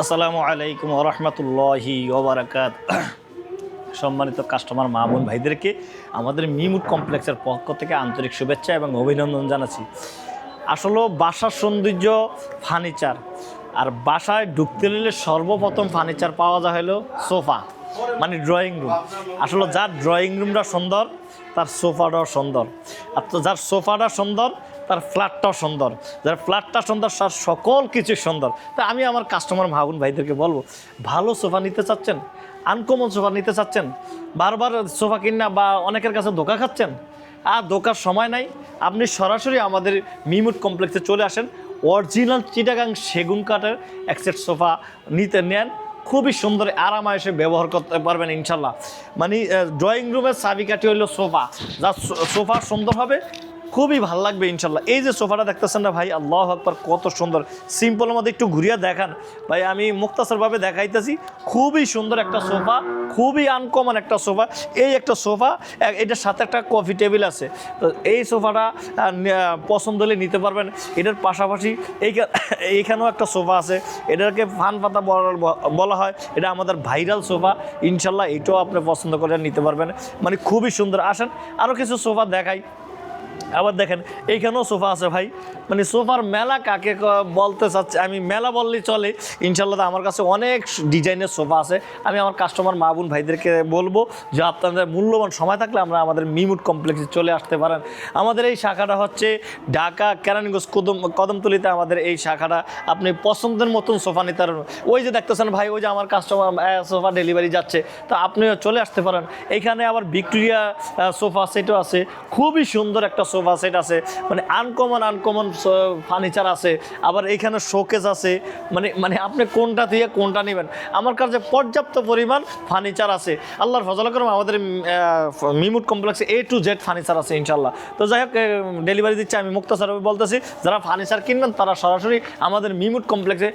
আসসালামু আলাইকুম ওয়া রাহমাতুল্লাহি ওয়া বারাকাতুহু। সম্মানিত কাস্টমার মা বোন ভাইদেরকে আমাদের মিমুড কমপ্লেক্সের পক্ষ থেকে আন্তরিক শুভেচ্ছা এবং অভিনন্দন জানাচ্ছি। আসলে বাসার সৌন্দর্য ফার্নিচার, আর বাসায় ঢুকতে নিলে সর্বপ্রথম ফার্নিচার পাওয়া যায় হলো সোফা, মানে ড্রয়িং রুম। আসলে যার ড্রয়িং রুমটা সুন্দর তার সোফাটাও সুন্দর, আর তো যার সোফাটা সুন্দর তার ফ্ল্যাটটাও সুন্দর, যার ফ্ল্যাটটা সুন্দর তার সকল কিছু সুন্দর। তা আমি আমার কাস্টমার ভাগুন ভাইদেরকে বলবো, ভালো সোফা নিতে চাচ্ছেন, আনকমন সোফা নিতে চাচ্ছেন, বারবার সোফা কিনা বা অনেকের কাছে ধোকা খাচ্ছেন, আর ধোকার সময় নাই। আপনি সরাসরি আমাদের মিমুড কমপ্লেক্সে চলে আসেন। অরিজিনাল চিটাগাং সেগুন কাঠের এক সেট সোফা নিতে নেন, খুবই সুন্দর আরামায়েসে ব্যবহার করতে পারবেন ইনশাল্লাহ। মানে ড্রয়িং রুমের চাবিকাঠি হইলো সোফা, যা সোফা সুন্দর হবে, খুবই ভালো লাগবে ইনশাল্লাহ। এই যে সোফাটা দেখতেছেন না ভাই, আল্লাহু আকবার, কত সুন্দর। সিম্পলের মধ্যে একটু ঘুরিয়ে দেখান ভাই, আমি মুক্তাসরভাবে দেখাইতেছি। খুবই সুন্দর একটা সোফা, খুবই আনকমন একটা সোফা। এই একটা সোফা, এটার সাথে একটা কফি টেবিল আছে। তো এই সোফাটা পছন্দ হলে নিতে পারবেন। এটার পাশাপাশি এইখানেও একটা সোফা আছে, এটাকে ফান পাতা বলা হয়। এটা আমাদের ভাইরাল সোফা, ইনশাল্লাহ এটাও আপনি পছন্দ করে নিতে পারবেন। মানে খুবই সুন্দর। আসেন আরও কিছু সোফা দেখাই। আবার দেখেন এইখানেও সোফা আছে ভাই, মানে সোফার মেলা কাকে বলতে চাচ্ছে, আমি মেলা বললেই চলে। ইনশাল্লাহ আমার কাছে অনেক ডিজাইনের সোফা আছে। আমি আমার কাস্টমার মা বোন ভাইদেরকে বলবো যে আপনাদের মূল্যবান সময় থাকলে আমরা আমাদের মিমুড কমপ্লেক্সে চলে আসতে পারেন। আমাদের এই শাখাটা হচ্ছে ঢাকা কেরানীগঞ্জ কদমতলিতে আমাদের এই শাখাটা। আপনি পছন্দের মতন সোফা নিতে পারবেন। ওই যে দেখতেছেন ভাই, ওই যে আমার কাস্টমার সোফা ডেলিভারি যাচ্ছে, তো আপনিও চলে আসতে পারেন। এখানে আবার ভিক্টোরিয়া সোফা সেটও আছে, খুবই সুন্দর একটা সোফা সেট আছে, মানে আনকমন ফার্নিচার আছে। আবার এইখানে শোকেস আছে, মানে আপনি কোনটা দিয়ে কোনটা নেবেন। আমার কাছে পর্যাপ্ত পরিমাণ ফার্নিচার আছে। আল্লাহর ফজল করম আমাদের মিমুড কমপ্লেক্সে A to Z ফার্নিচার আছে ইনশাল্লাহ। তো যাই হোক, ডেলিভারি দিচ্ছে, আমি মুক্তাসরভাবে বলতেছি, যারা ফার্নিচার কিনবেন তারা সরাসরি আমাদের মিমুড কমপ্লেক্সে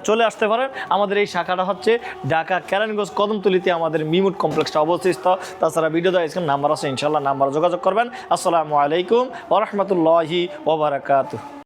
চলে আসতে পারেন। আমাদের এই শাখাটা হচ্ছে ঢাকা কেরানীগঞ্জ কদমতলিতে আমাদের মিমুড কমপ্লেক্সটা অবস্থিত। তাছাড়া ভিডিও দেওয়া নাম্বার আছে, ইনশাল্লাহ নাম্বার যোগাযোগ করবেন। আসসালামু আলাইকুম ওয়া রাহমাতুল্লাহি ওয়া বারাকাতুহু।